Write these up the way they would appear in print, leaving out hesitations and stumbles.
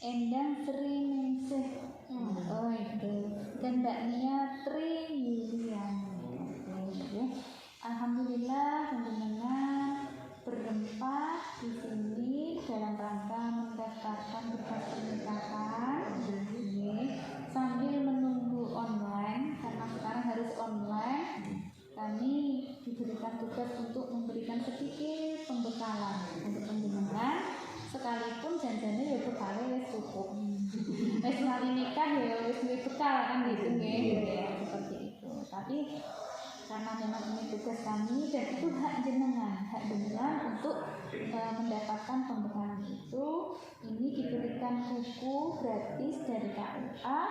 Endang Sri Ningsih. Oh itu. Dan Mbak Nia Tri Yuliani. Alhamdulillah panjenengan berempat di sini dalam rangka mendaftarkan berkas pernikahan. Sambil menunggu online karena sekarang harus online. Kami diberikan tugas untuk memberikan sedikit pembekalan untuk panjenengan, sekalipun janjane ya bekale wis cukup. Wis mari nikah ya wis duwe bekal kan gitu nggih, ya seperti itu. Tapi karena memang ini tugas kami dan itu hak jenengan untuk mendapatkan pembekalan itu. Ini diberikan buku gratis dari KUA,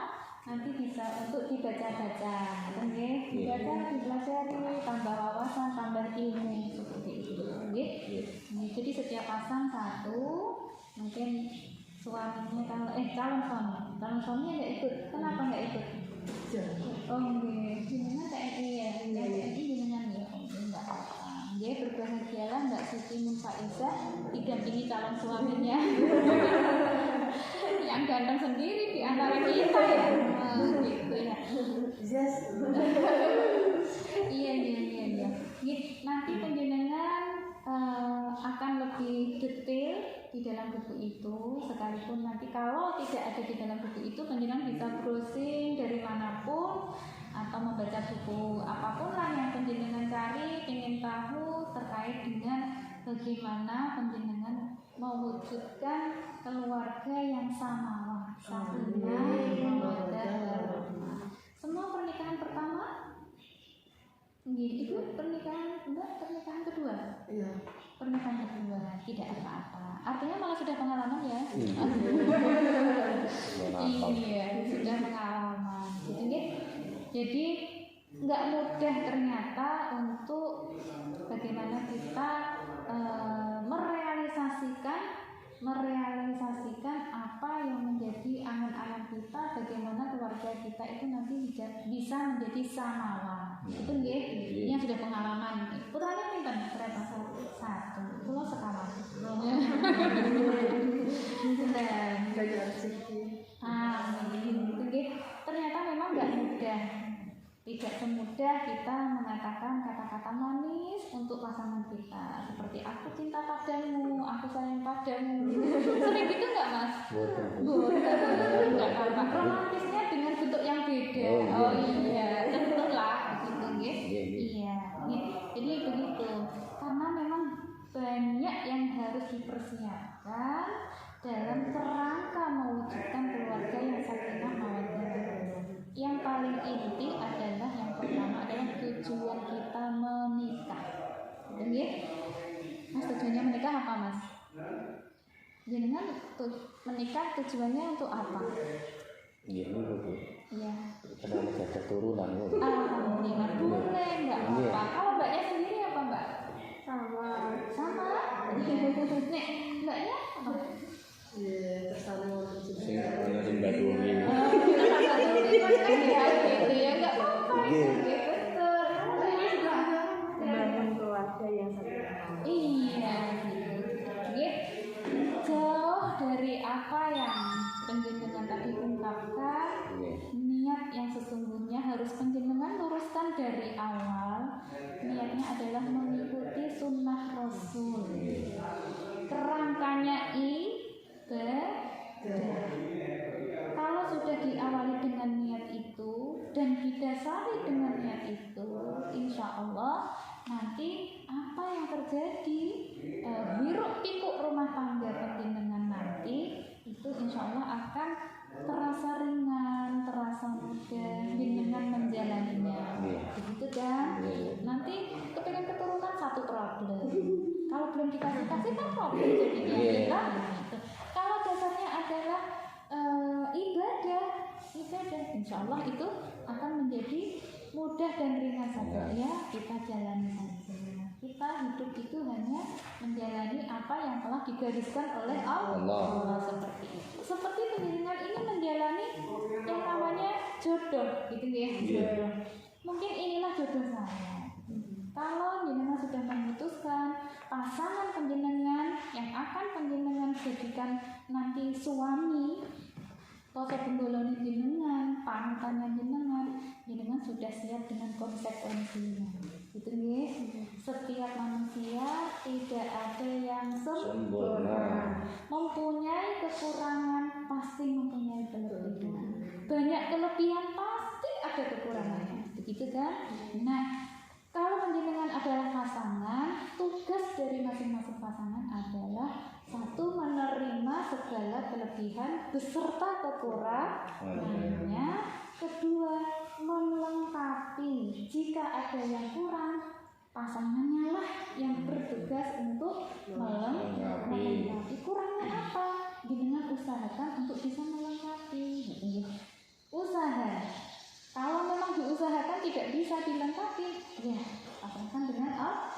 nanti bisa untuk dibaca-baca, nggih, dibaca, dipelajari, tambah wawasan, tambah ilmu seperti itu, nggih. Jadi setiap pasang satu, mungkin suaminya calon suaminya nggak ikut, kenapa nggak ikut? Oh nggih, jenengan TNI ya, TNI jenengan ya, nggak apa-apa. Nggih, berbahagialah Mbak Siti Munfaizah didampingi calon suaminya. Yang ganteng sendiri di antara kita ya, gitu ya. Iya. Nanti panjenengan akan lebih detail di dalam buku itu, sekalipun nanti kalau tidak ada di dalam buku itu panjenengan bisa browsing dari manapun atau membaca buku apapun lah yang panjenengan cari, ingin tahu terkait dengan bagaimana panjenengan mewujudkan keluarga yang samawa, sakinah, mawaddah, warahmah. Semua pernikahan pertama, itu pernikahan kedua. Iya. Pernikahan kedua tidak apa-apa. Artinya malah sudah pengalaman ya. Iya, sudah pengalaman. Jadi nggak mudah ternyata untuk bagaimana kita merealisasikan apa yang menjadi angan-angan kita, bagaimana keluarga kita itu nanti bisa menjadi samawa. Itu nggih, ini yang sudah pengalaman. Putranya pinten? Berapa? Satu. Kulo sekawan. Nggih. Ternyata memang nggak mudah. Tidak semudah kita mengatakan kata-kata manis untuk pasangan kita, seperti aku cinta padamu, aku sayang padamu. Sering gitu nggak Mas? Nggak apa-apa. Romantisnya dengan bentuk yang beda. Oh iya, tentulah gitu nggih. Iya. Jadi begitu. Karena memang banyak yang harus dipersiapkan dalam kerangka mewujudkan keluarga yang sakinah mawaddah. Yang paling inti adalah yang pertama adalah tujuan kita menikah. Nggih? Mas, tujuannya menikah apa, Mas? Jenengan menikah tujuannya untuk apa? Iya, Bu. Iya. Karena menjaga turunan. Alhamdulillah, boleh, enggak apa-apa. Kalau Mbaknya sendiri apa, Mbak? Sama. Nek, Mbaknya apa? Iya, tersalah Sing baduri. Ya enggak apa-apa. Betul. membangun keluarga yang sakinah. Iya, gitu. Jauh dari apa yang panjenengan tadi ungkapkan, niat yang sesungguhnya harus panjenengan luruskan dari awal. Niatnya adalah mengikuti sunnah Rasul. Kerangkanya kalau sudah diawali dengan niat itu dan didasari dengan niat itu, insya Allah nanti apa yang terjadi hiruk pikuk rumah tangga panjenengan nanti itu insya Allah akan terasa ringan, terasa mudah jenengan menjalaninya. Begitu kan? Nanti kepengen keturunan satu problem. Kalau belum dikasih kan problem jadinya kita. Kalau dasarnya adalah ibadah, insya Allah itu akan menjadi mudah dan ringan saja ya. Kita jalani saja. Kita hidup itu hanya menjalani apa yang telah digariskan oleh Allah. Seperti itu. Seperti penjenengan ini menjalani yang namanya jodoh, gitu ya, jodoh. Mungkin inilah jodoh saya. Kalau jenengan sudah memutuskan pasangan panjenengan yang akan panjenengan jadikan nanti suami koso benggolone jenengan, panutannya jenengan sudah siap dengan konsekuensinya. Gitu nggih. Setiap manusia tidak ada yang sempurna. Mempunyai kekurangan, pasti mempunyai kelebihan. Banyak kelebihan pasti ada kekurangannya. Begitu kan? Nah, kalau panjenengan adalah pasangan, tugas dari masing-masing pasangan adalah satu, menerima segala kelebihan beserta kekurangannya. Kedua, melengkapi. Jika ada yang kurang, pasangannya lah yang bertugas untuk melengkapi. Kurangnya apa? Dengan usahakan untuk bisa melengkapi. Usaha. Kalau memang diusahakan tidak bisa dilengkapi, ya pasrahkan dengan Allah.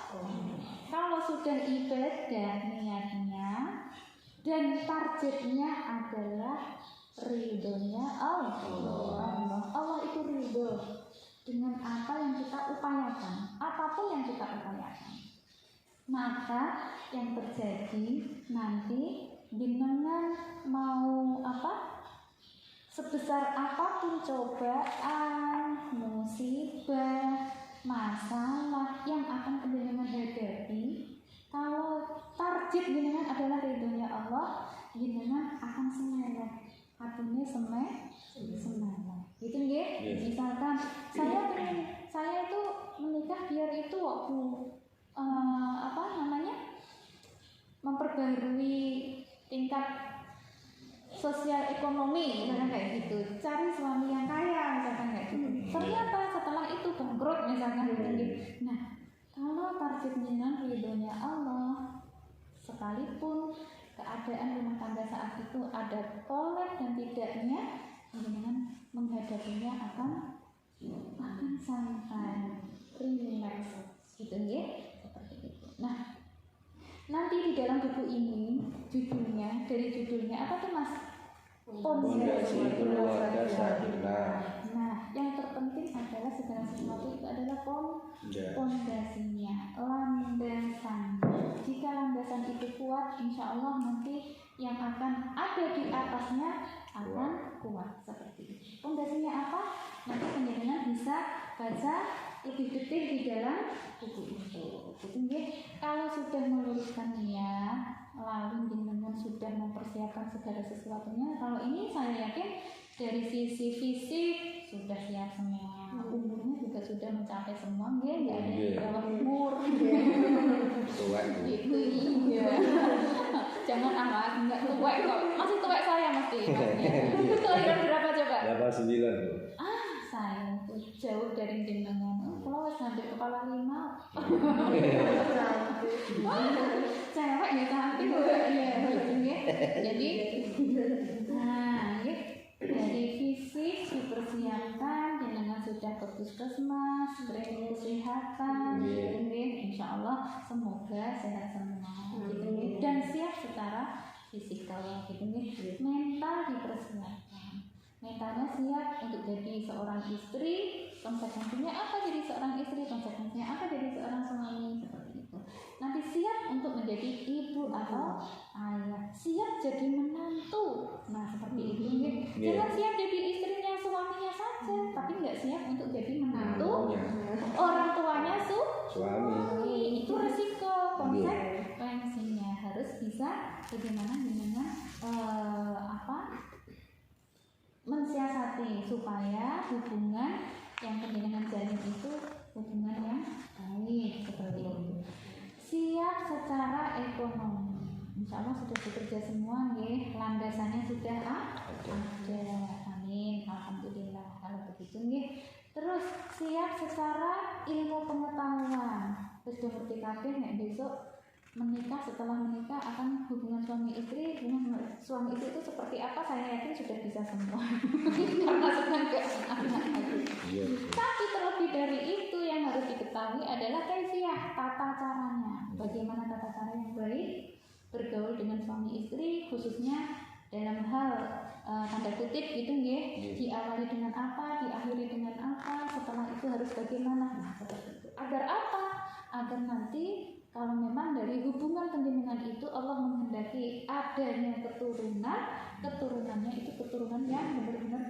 Kalau sudah ibadah niatnya dan targetnya adalah ridhonya Allah. Allah itu ridho dengan apa yang kita upayakan, apapun yang kita upayakan. Maka yang terjadi nanti jenengan mau apa? Sebesar apapun cobaan, musibah, masalah yang akan jenengan hadapi, kalau target jenengan adalah ridhonya Allah, jenengan akan semeleh, hatinya semeleh. Gitu nggih? Misalkan saya itu menikah biar itu waktu memperbarui tingkat sosial ekonomi, misalkan kayak gitu, cari suami yang kaya, misalkan kayak gitu. Ternyata setelah itu bangkrut, misalkan gitu. Nah, kalau target jenengan ridhonya Allah, sekalipun keadaan rumah tangga saat itu ada tolak dan tidaknya, jenengan menghadapinya akan santai, relax, gitu ya, seperti itu. Nah, nanti di dalam buku ini judulnya, dari judulnya apa tuh Mas? Pondasi keluarga sakinah. Nah, yang terpenting adalah segala sesuatu itu adalah pondasinya, landasannya. Jika landasan itu kuat, insya Allah nanti yang akan ada di atasnya akan kuat seperti itu. Pondasinya apa? Nanti penjelasan bisa baca lebih detail di dalam buku itu. Kalau sudah meluruskan niat, lalu jenengan sudah mempersiapkan segala sesuatunya. Kalau ini saya yakin dari sisi fisik sudah siap semua, umurnya juga sudah mencapai semua, nggak ada di bawah umur. Itu iya. Jangan amat, nggak tua kok, masih tua saya mesti. Kelahiran berapa coba? 89. Saya tuh jauh dari jenengan. Kalau sampai kepala 5. Cewek ya cantik ya. Jadi dari fisik dipersiapkan, jenengan sudah ke puskesmas, screening kesehatan, insya Allah semoga sehat semua, dan siap secara fisikal, mental dipersiapkan. Mentalnya siap untuk jadi seorang istri, konsekuensinya apa jadi seorang istri, konsekuensinya apa jadi seorang suami, seperti itu. Nanti siap untuk menjadi ibu atau ayah, siap jadi menantu, nah seperti itu. Jangan siap jadi istrinya suaminya saja, tapi nggak siap untuk jadi menantu orang tuanya suami. Itu resiko, konsekuensinya harus bisa bagaimana dengan mensiasati supaya hubungan yang penjenengan jalin itu hubungan yang baik, seperti itu. Siap secara ekonomi, insya Allah sudah bekerja semua, landasannya sudah ada, amin, alhamdulillah kalau begitu. Terus siap secara ilmu pengetahuan, terus ngerti kabeh nek besok menikah, setelah menikah akan hubungan suami istri dengan suami istri itu seperti apa, saya yakin sudah bisa semua. Masukkan ke anak-anak. Tapi terlebih dari itu yang harus diketahui adalah kaifiyah, tata caranya. Bagaimana tata cara yang baik bergaul dengan suami istri, khususnya dalam hal tanda kutip gitu nggih, diawali dengan apa, diakhiri dengan apa, setelah itu harus bagaimana. Nah, seperti itu. Agar apa? Agar nanti kalau memang dari hubungan penjenengan itu Allah menghendaki A, adanya keturunannya itu keturunan yang benar-benar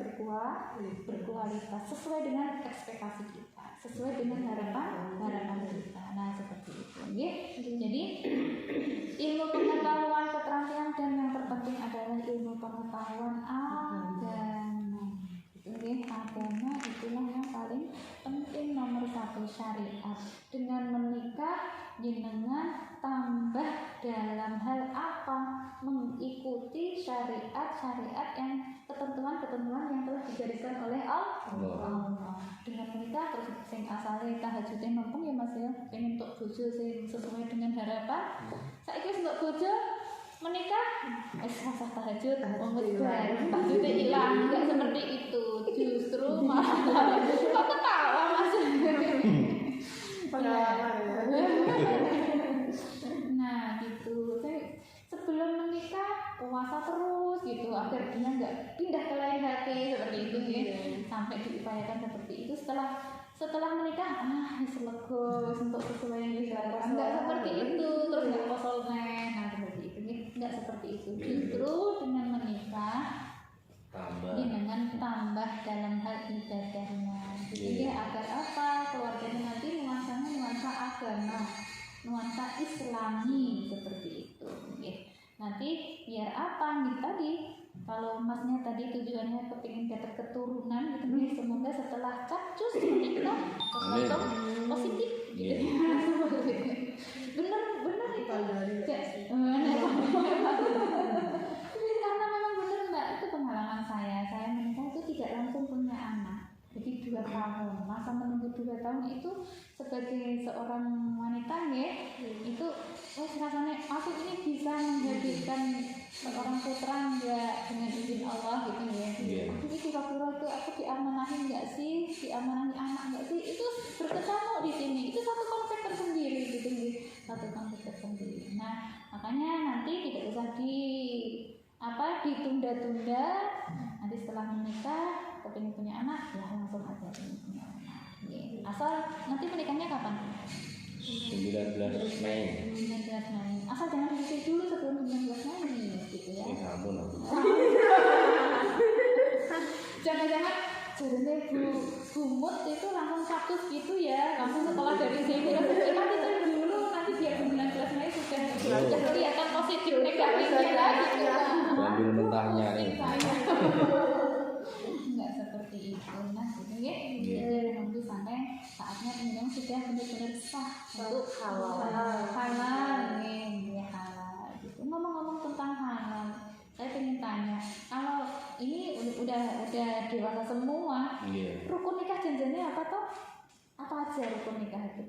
berkualitas sesuai dengan ekspektasi kita, sesuai dengan harapan kita. Nah seperti itu. Jadi ilmu pengetahuan, keterampilan, dan yang terpenting adalah ilmu pengetahuan agama. Agama itulah yang paling penting, nomor 1 syariat. Dengan menikah jenengan tambah dalam hal apa? Mengikuti syariat yang ketentuan yang telah digariskan oleh Allah. Dengan menikah terus sing asale tahajudnya mumpung ya Mas ya, pengen untuk bojo sing sesuai dengan harapan. Saiki untuk bojo menikah sah tahajud tahajudnya hilang, enggak seperti itu, justru malah kok ketawa Mas. Nah gitu, sebelum menikah puasa terus gitu agar dia nggak pindah ke lain hati seperti itu ya, sampai diupayakan seperti itu. Setelah menikah selego untuk sesuai yang diharapkan, nggak seperti itu, terus nggak kosong. Nah seperti itu nggak seperti itu, justru dengan menikah dengan tambah dalam hal ibadahnya. Jadi agar apa? Keluarganya nanti nuansa agama, nuansa Islami seperti itu. Nanti biar apa? Tadi kalau Masnya tadi tujuannya kepingin dapat keturunan gitu, semoga setelah capcus menikah potong positif gitu. Bener itu. Karena memang bener Mbak, itu pengalaman saya menikah itu tidak langsung punya anak. Jadi 2 tahun, masa menunggu 2 tahun itu sebagai seorang wanita ya, itu rasanya aku ini bisa menghadirkan seorang putra enggak dengan izin Allah gitu ya. Aku ini kira-kira itu aku diamanahi enggak sih, diamanahi anak enggak sih, itu berkecamuk di sini. Itu satu konsep tersendiri gitu ya, satu konsep tersendiri. Nah makanya nanti tidak usah ditunda-tunda. Nanti setelah menikah kepingin punya anak ya langsung aja punya anak. Asal nanti menikahnya kapan? 19 Mei. 19 Mei. Asal jangan diisi dulu sebelum 19 Mei gitu ya. Ampun. Jangan-jangan jarene Bumut itu langsung status gitu ya. Kamu setelah dari sini kita dulu nanti biar 19 Mei sudah kelihatan positif negatifnya lagi gitu. Ambil mentahnya nih. Enggak seperti itu, nah gitu ya. Jadi menunggu sampai saatnya kemudian sudah benar-benar sah untuk halal gitu. Ngomong-ngomong tentang halal, saya ingin tanya, kalau ini udah dewasa semua, rukun nikah janjinya apa toh? Apa aja rukun nikah itu?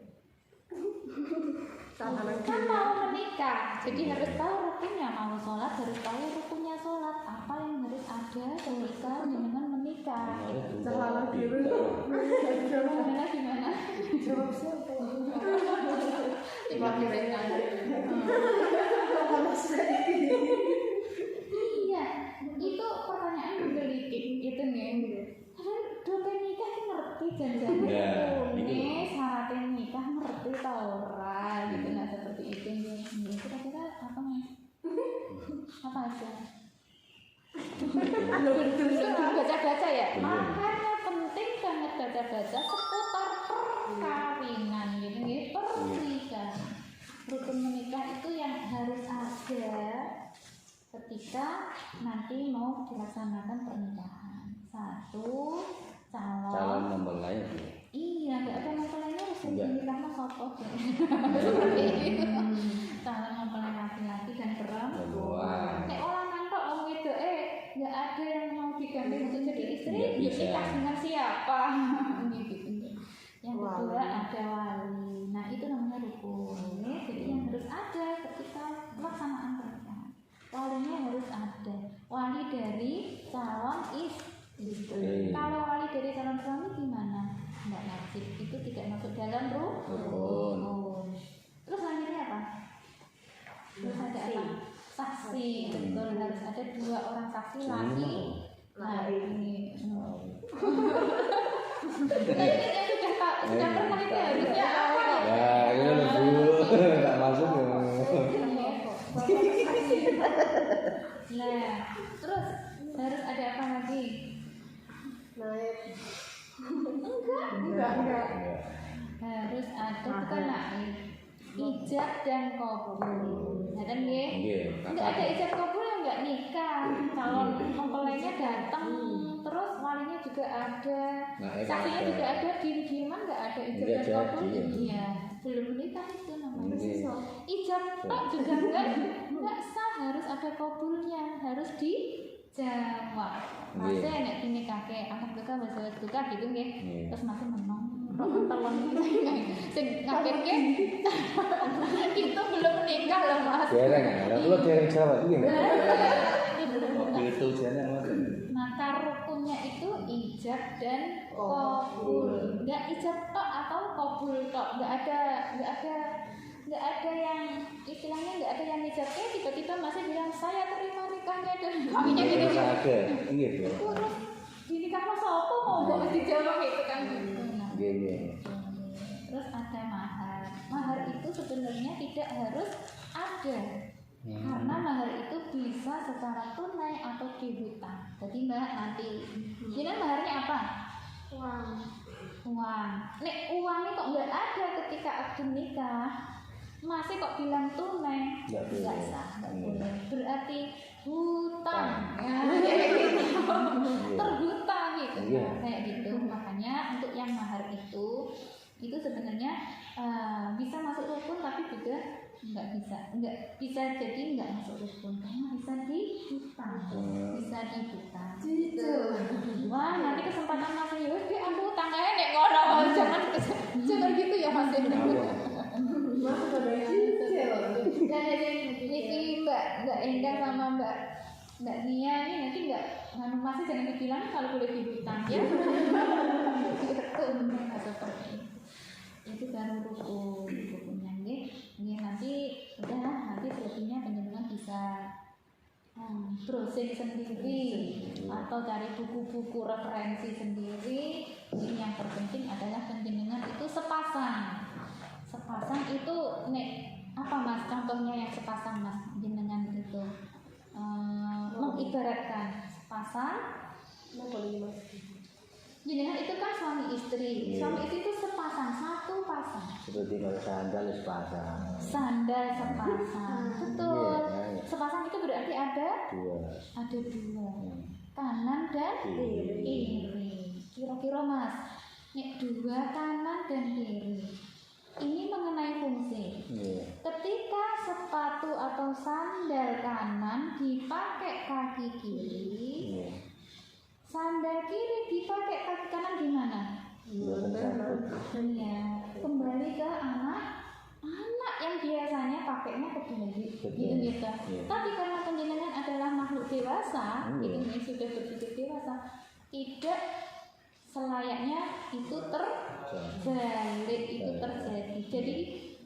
Kan mau menikah, jadi harus tahu rukunnya. Mau sholat harus tahu rukunnya sholat. Apa yang harus ada ketika dengan menikah? Salah dulu. Gimana? Jawab siapa? Iya, itu pertanyaan menggelitik gitu nih. Dompet nikah ngerti janjinya rukunnya, syaratnya nikah ngerti tau ora gitu. Nah seperti itu ya. Kira-kira apa nih? Apa aja? Belum baca-baca ya? Makanya penting banget baca-baca seputar perkawinan gitu ya, pernikahan. Rukun menikah itu yang harus ada ketika nanti mau dilaksanakan pernikahan. 1, calon mempelai. Iya, nggak ada mempelainya harus menikah mas soto. Calon mempelai laki-laki dan perempuan. Orang nantok om itu nggak ada yang mau diganti untuk jadi istri. Nikah dengan siapa? Gitu. Yang kedua ada wali. Nah itu namanya rukun. Jadi yang harus ada ketika pelaksanaan pernikahan. Walinya harus ada. Wali dari calon istri. Kalau wali dari calon suami gimana? Enggak wajib, itu tidak masuk dalam rukun. Terus selanjutnya apa? Terus ada apa? Saksi. Betul, harus ada 2 orang saksi laki. Nah ini sudah pernah itu harusnya apa? Ya ini dulu tak masuk ya. Nah, terus harus ada apa lagi? Naik. Enggak. Harus ada bukan naik. Ijab dan kabul. Nah, kan nggih? Nggih. Enggak ada ijab kabul yang enggak nikah. Calon mempelainya datang, terus walinya juga ada. Saksinya juga ada, diem-dieman enggak ada ijab dan kabul. Iya, belum menikah itu namanya. Ijab tok juga enggak sah, harus ada kabulnya, harus dijawab. Masih nek dinikahke akad nikah bahasa tukar gitu nggih. Terus masih menang. Telon sing ngakirke itu belum menikah loh Mas. Dereng ya. Lah kula dereng jawab iki. Itu jane ngoten. Maka rukunnya itu ijab dan kabul. Enggak ijab tok atau kabul tok. Enggak ada yang istilahnya enggak ada yang ijabnya tiba-tiba masih bilang saya terima nikahnya dan suaminya gitu. Ada. Nggih, Bu. Terus dinikahno sapa mau kok dijawab itu kan gitu. Nggih. Terus ada mahar. Mahar itu sebenarnya tidak harus ada. Karena mahar itu bisa secara tunai atau dihutang. Jadi Mbak nanti jadi maharnya apa? Uang. Nek uangnya kok nggak ada ketika akad nikah, masih kok bilang tunai? Nggak sah, nggak boleh. Berarti hutang. Ya, terhutang gitu. Kayak gitu. Makanya untuk yang mahar itu sebenarnya bisa masuk rukun tapi juga nggak bisa jadi nggak masuk rukun karena bisa dihutang. Gitu. Wah nanti kesempatan Mas Yus dia ambil hutang aja nek ngono jangan gitu ya Mas. Mas pada cicil. Dan ini Mbak Endah sama Mbak Nia ini nanti nggak masih jangan dibilang kalau boleh dihutang ya. Seperti itu baru rukunnya nggih nanti selebihnya penjenengan bisa browsing sendiri atau cari buku-buku referensi sendiri. Ini yang terpenting adalah penjenengan itu sepasang itu nek apa Mas contohnya yang sepasang Mas jenengan itu mengibaratkan sepasang jenengan itu kan suami istri. Suami istri itu satu pasang. Seperti kalau sandal sepasang. Betul. Sepasang itu berarti ada dua. Kanan dan kiri. Kira-kira Mas, nek dua kanan dan kiri. Ini mengenai fungsi. Ketika sepatu atau sandal kanan dipakai kaki kiri, sandal kiri dipakai kaki kanan gimana? Ya, kembali ke anak yang biasanya pakainya kebalik gitu. Tapi karena penjenengan adalah makhluk dewasa, itu sudah berpikir dewasa, tidak selayaknya itu terbalik, itu terjadi. Jadi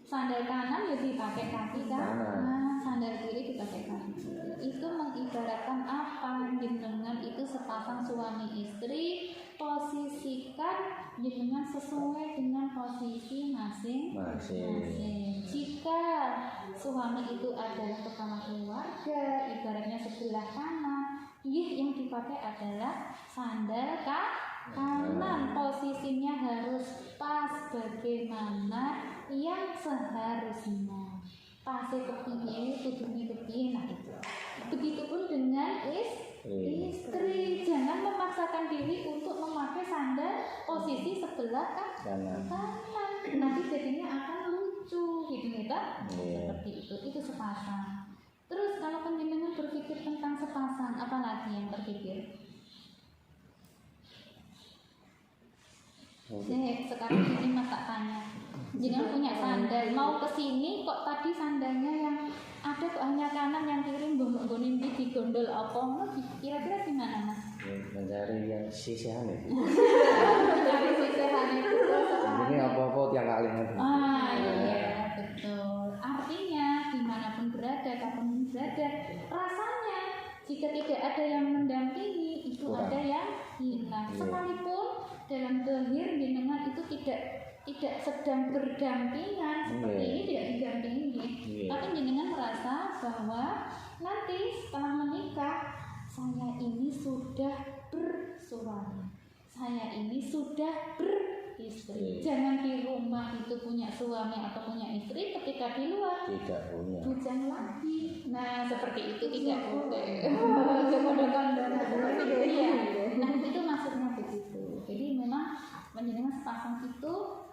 sandal kanan ya dipakai kaki kanan, sandal kiri dipakai kaki kiri. Itu mengibaratkan apa? Jenengan itu sepasang suami istri, posisikan jenengan sesuai dengan posisi masing-masing. Jika suami itu adalah kepala keluarga, ibaratnya sebelah kanan, yang dipakai adalah sandal kanan, posisinya harus pas bagaimana yang seharusnya. Pasnya kepiye, tujuannya kepiye, nah itu. Begitupun dengan istri, jangan memaksakan diri untuk memakai sandal posisi sebelah kanan. Nanti jadinya akan lucu, gitu. Seperti itu sepasang. Terus kalau penjenengan berpikir tentang sepasang, apa lagi yang terpikir? Sekarang ini Mas tak tanya, jenengan punya sandal, mau kesini kok tadi sandalnya yang ada kok hanya kanan, yang kiri nggon-nggonin di gondol apa? Kira-kira gimana Mas? Mencari yang sisihan itu. Mencari sisihan itu. Ini apa-apa tiang kali. Iya betul. Artinya dimanapun berada, kapanpun berada, rasanya jika tidak ada yang mendampingi itu ada yang hilang. Sekalipun dalam zahir jenengan itu tidak sedang berdampingan seperti ini, tidak didampingi, tapi jenengan merasa bahwa nanti setelah menikah saya ini sudah bersuami, saya ini sudah beristri. Jangan di rumah itu punya suami atau punya istri, ketika di luar Tidak punya. bujang lagi. Nah seperti itu tidak boleh. Iya. Nah itu maksudnya begitu. Jadi memang menjenengan sepasang itu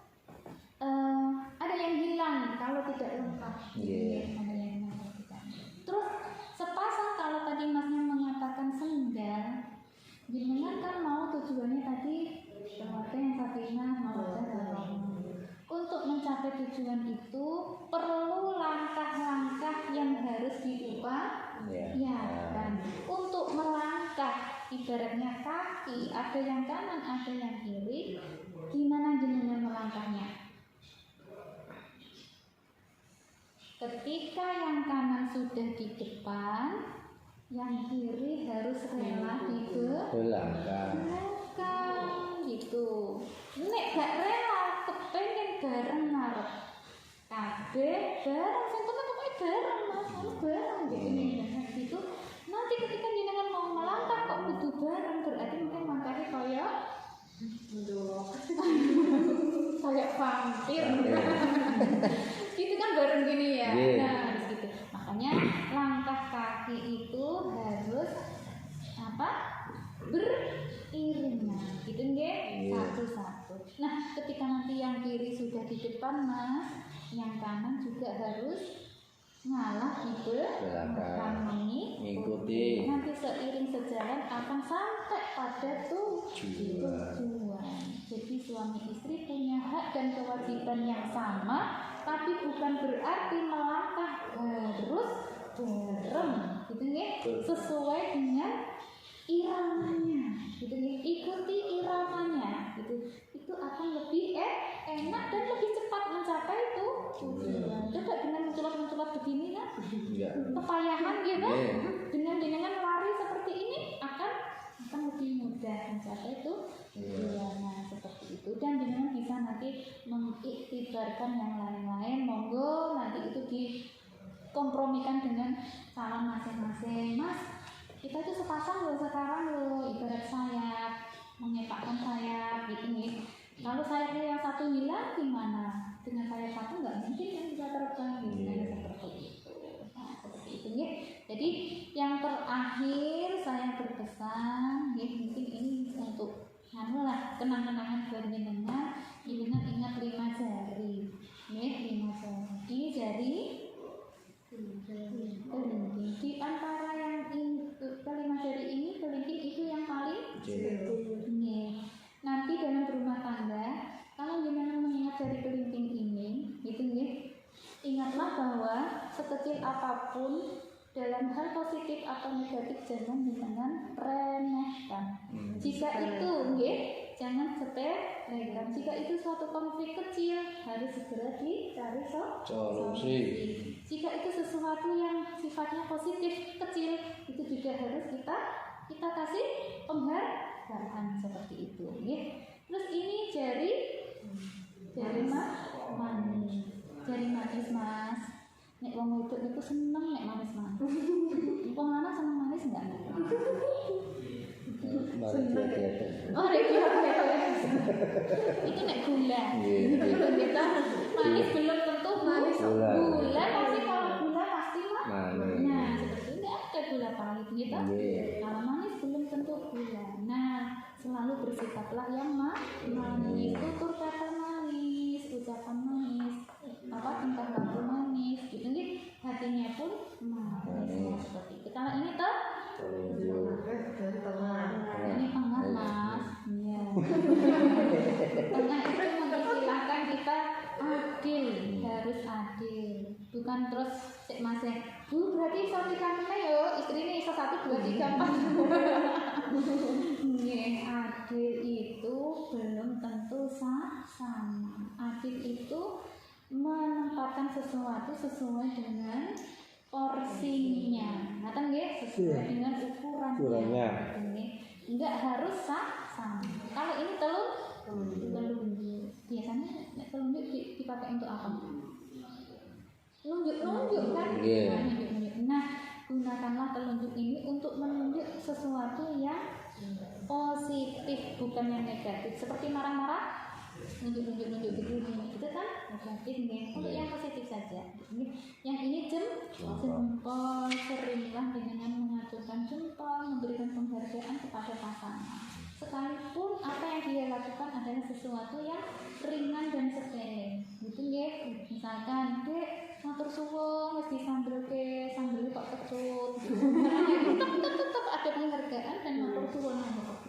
ada yang hilang kalau tidak lengkap. Iya. Ada yang hilang kalau tidak. Terus sepasang kalau tadi masnya mengatakan senggal, jenengan kan mau tujuannya tadi keluarga yang sakinah mawaddah warahmah. Untuk mencapai tujuan itu perlu langkah-langkah yang harus diupayakan. Untuk melangkah ibaratnya kaki, ada yang kanan, ada yang kiri. Gimana jenengan melangkahnya? Ketika yang kanan sudah di depan, yang kiri harus rela di Belakang. belakang gitu. Nek gak rela, kepengen bareng ngarep kabeh bareng, sing penting pokoknya bareng mas, harus bareng gitu nih. Gitu. Nanti ketika jenengan mau melangkah kok kudu bareng, berarti mungkin langkahnya kayak kayak vampir. Gitu kan bareng gini ya. Nah, gitu. Makanya langkah kaki itu harus apa? Beriringan. Gitu nggih? Satu-satu. Nah, ketika nanti yang kiri sudah di depan, Mas, yang kanan juga harus ngalah di belakang, mengikuti. Nanti seiring sejalan akan sampai pada tujuan. Jadi suami istri punya hak dan kewajiban yang sama, tapi bukan berarti melangkah harus bareng, gitu nggih? Sesuai dengan iramanya, gitu nggih? Ikuti iramanya, gitu. Itu akan lebih enak dan lebih cepat mencapai itu tujuan. Coba dengan mencolot-mencolot begini kan, kepayahan gitu. Dengan lari seperti ini akan lebih mudah mencapai itu tujuan. Nah, seperti itu. Dan dengan bisa nanti mengiktibarkan yang lain-lain, monggo nanti itu dikompromikan dengan calon masing-masing. Mas, kita itu sepasang loh sekarang loh, ibarat sayap, mengepakkan sayap gitu nih. Kalau sayapnya yang satu hilang gimana? Dengan sayap satu nggak mungkin yang bisa terbang gitu. Seperti itu. Nah, seperti itu ya. Jadi yang terakhir saya berpesan, ya mungkin ini untuk lah kenang-kenangan buat jenengan. Jenengan ingat 5 jari, ya 5 jari. Ini jari kelingking. Di antara yang kelima jari ini, kelingking itu yang paling nih. Nanti dalam berumah tangga, kalau jenengan mengingat jari kelingking ini, gitu ya, ingatlah bahwa sekecil apapun dalam hal positif atau negatif jangan remehkan. Jika itu, jangan sepelekan. Jika itu suatu konflik kecil, harus segera dicari solusi. Jika itu sesuatu yang sifatnya positif kecil, itu juga harus kita kasih penghargaan seperti itu. Terus ini jari manis, jari manis mas. Nek wong wedok itu seneng nek manis-manis. Wong lanang seneng manis enggak? Oh, itu nek gula. Itu kita manis belum tentu manis. Gula pasti kalau gula pasti manis. Nah, seperti ini ada gula pahit gitu. Kalau manis belum tentu gula. Nah, selalu bersikaplah yang manis. Tutur kata manis, ucapan manis, tingkah laku manis, gitu nih. Hatinya pun manis seperti itu. Kalau ini tuh ini tengah mas, iya. Tengah itu mengistilahkan kita adil, harus adil. Bukan terus cek masih, bu berarti iso tiga yo, istri ini iso 1, 2, 3, 4. Adil itu belum tentu sama. Adil itu menempatkan sesuatu sesuai dengan porsinya, kan sesuai dengan ukurannya. Enggak harus sama. Kalau ini telur, biasanya nek telunjuk dipakai untuk apa? Nunjuk kan? Iya. Nah, nunjuk. Nah, gunakanlah telunjuk ini untuk menunjuk sesuatu yang positif, bukan yang negatif. Seperti marah-marah, nunjuk gitu kan negatif nih. Untuk yang positif saja. Yang ini jempol, seringlah dengan mengacungkan jempol, memberikan penghargaan kepada pasangan. Sekalipun apa yang dia lakukan adalah sesuatu yang ringan dan sepele, gitu ya. Misalkan dek matur suwun wis disambelke sambel kok kecut gitu. Tetap ada penghargaan dan matur suwun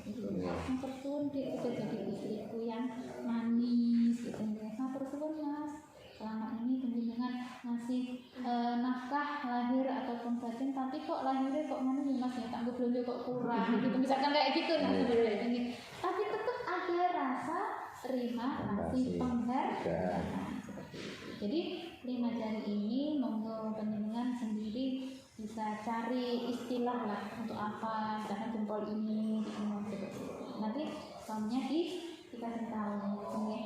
gitu. Matur suwun dek sudah jadi istriku yang manis gitu ya. Matur suwun Mas, selama ini dengan ngasih nafkah lahir ataupun batin, tapi kok lahirnya kok mana ya Mas ya, tak belanja kok kurang gitu, misalkan kayak gitu nah, tapi tetap ada rasa terima kasih penghargaan seperti itu. Jadi 5 jari ini monggo penjenengan sendiri bisa cari istilah lah untuk apa, misalkan jempol ini seperti itu. Nanti suaminya dikasih tahu ya.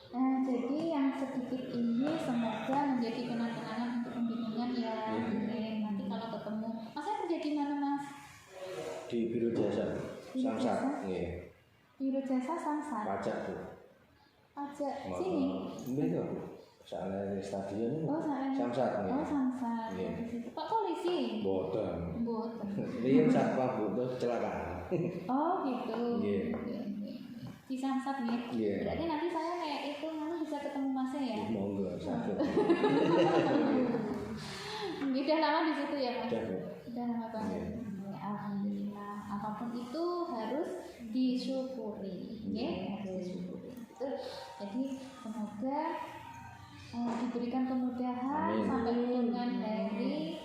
Nah, jadi yang sedikit ini semoga menjadi kenang-kenangan untuk pembimbingan ya. Nanti kalau ketemu, Mas saya kerja di mana Mas? Di Biro Jasa Samsat. Nggih. Biro Jasa Samsat. Pajak tuh. Pajak sini. Nggih to. Soalnya di stadion itu. Oh, Samsat nggih. Oh, Samsat. Nggih. Pak polisi. Boten. Iya, Ini satpam butuh kecelakaan. Oh, gitu. Iya. Di Samsat nih. Iya. Berarti nanti saya kayak itu bisa ketemu Masnya ya. Monggo satu. Udah lama di situ ya Mas? Udah lama banget. Ya, alhamdulillah. Apapun itu harus disyukuri, ya, harus disyukuri. Betul. Jadi semoga diberikan kemudahan sampai dengan dari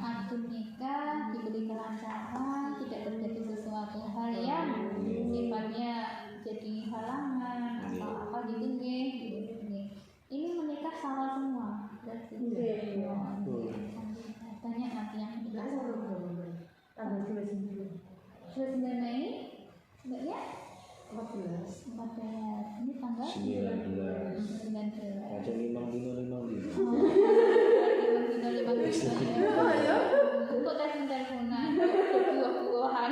akad nikah, diberi kelancaran, tidak terjadi sesuatu hal yang sifatnya jadi halangan atau apa gitu nggih. Ini menikah salah semua berarti. Banyak nanti yang menikah tanggal 29 Mei enggak ya? 14. Ini tanggal 19. Aja 5 dino. Kok telepon-teleponan, buah-buahan.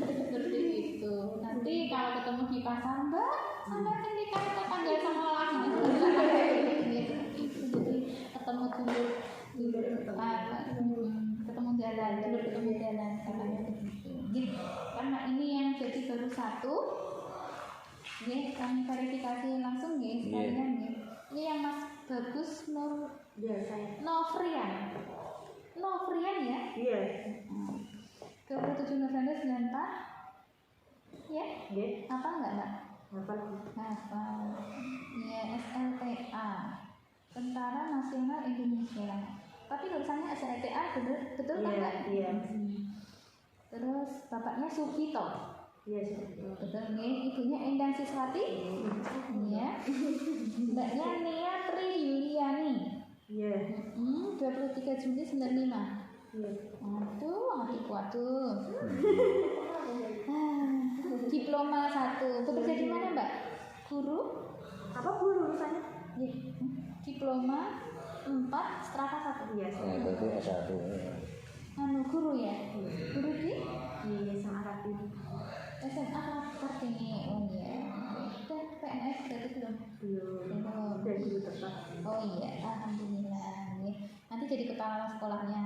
Seperti itu. Nanti kalau ketemu di pasar, Mbak, sampai kan dikasih tanggal sama lagi. Jadi ketemu dulu ketemu jalan katanya begitu. Gitu. Karena ini yang jadi baru satu, ya kami verifikasi langsung ya sekalian ya. Ini yang Mas Bagus Novrian ya? Iya. 27 November 94. Ya? Iya. Apa enggak Mbak? Hafal. Ya, SLTA. Tentara Nasional Indonesia. Tapi tulisannya SLTA betul kan Mbak? Iya. Terus bapaknya Sugito. Iya, betul nih. Ibunya Endang Siswati. Iya. Mbaknya Nia Tri Yuliani. Iya. 23 Juli 95. Iya. Waduh. Diploma 1. Bekerja di mana, Mbak? Guru? Apa guru urusannya? Diploma 4, strata 1. Iya. Berarti S1. Guru ya? Guru di? Iya, sama Kartini. SMA Kartini. Oh iya. Udah PNS berarti belum? Belum. Udah guru tetap. Oh iya, alhamdulillah. Nanti jadi kepala sekolahnya.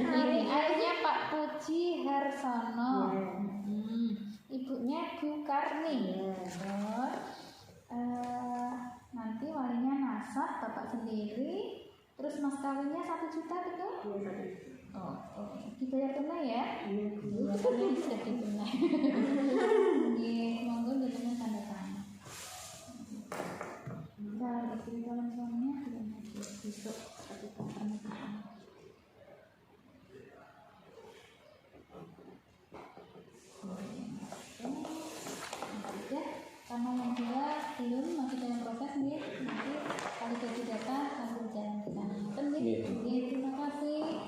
Ini ayahnya Pak Puji Harsono. Ibunya Bu Karni. Nanti walinya nasab bapak sendiri. Terus mas kawinnya 1 juta betul? Iya, 1 juta. Oh, dibayar tunai ya? Iya, ini sudah ditunai. Iya, monggo jadinya tanda tangan. Kalau istri calon suaminya sudah mati besok 1 tahun. Karena yang dua belum masih dalam proses nih, nanti kalau jadi data langsung jalan ke sana. Terima kasih.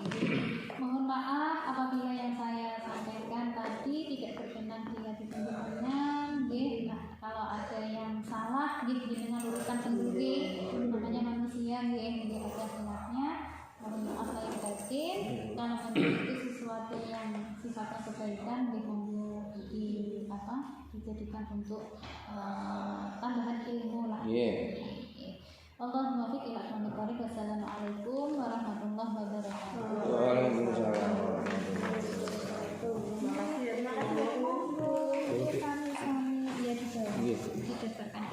Mohon maaf apabila yang saya sampaikan tadi tidak dijadikan untuk tambahan ilmu lah. Iya. Allahumma fiqh ila aqwamit thoriq. Wassalamualaikum warahmatullahi wabarakatuh. Waalaikumsalam. Sami-sami ya bisa. Iya. Didebarkan.